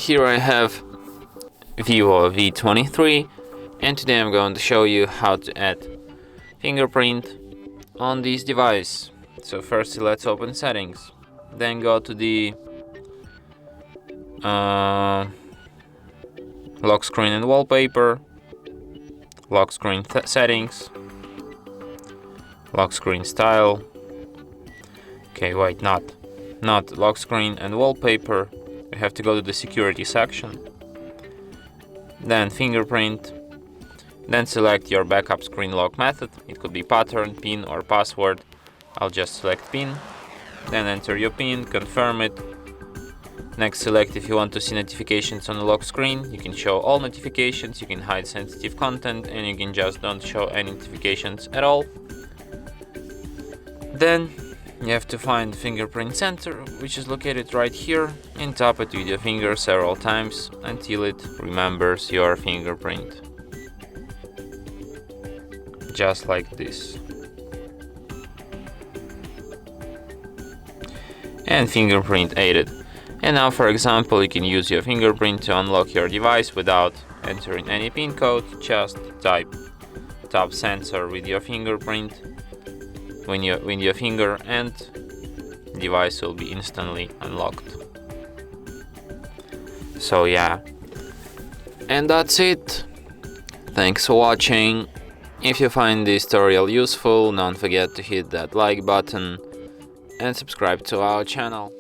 here I have VIVO V23, and today I'm going to show you how to add fingerprint on this device. So first let's open settings, then go to the lock screen and wallpaper, lock screen settings, lock screen style. Okay, wait, not lock screen and wallpaper. We have to go to the security section, then fingerprint, then select your backup screen lock method. It could be pattern, PIN or password. I'll just select PIN, then enter your PIN, confirm it. Next, select if you want to see notifications on the lock screen. You can show all notifications, you can hide sensitive content, and you can just don't show any notifications at all. Then you have to find the fingerprint center, which is located right here, and tap it with your finger several times until it remembers your fingerprint. Just like this. And fingerprint aided. And now, for example, you can use your fingerprint to unlock your device without entering any PIN code. Just tap sensor with your fingerprint with your finger, and the device will be instantly unlocked. So yeah, and that's it. Thanks for watching. If you find this tutorial useful, don't forget to hit that like button and subscribe to our channel.